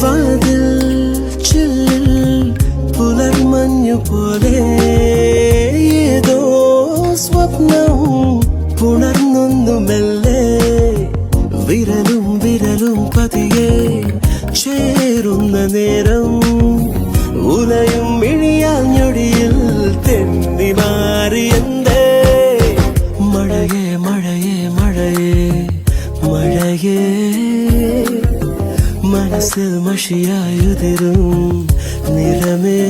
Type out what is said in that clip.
വാതിൽ ചില്ലിൽ പുലർമഞ്ഞു പോലെ ഏതോ സ്വപ്നം പുണർന്നൊന്നു മെല്ലെ വിരലും വിരലും പതിയെ ചേരുന്ന നേരം ഉലയും മിഴിയാഞ്ഞൊടിയിൽ തെന്നി മാറിയെന്തേ മഴയേ മഴയേ മഴയേ മഴയേ മനസ്സിൽ മഷിയായുതിരും നിറമേ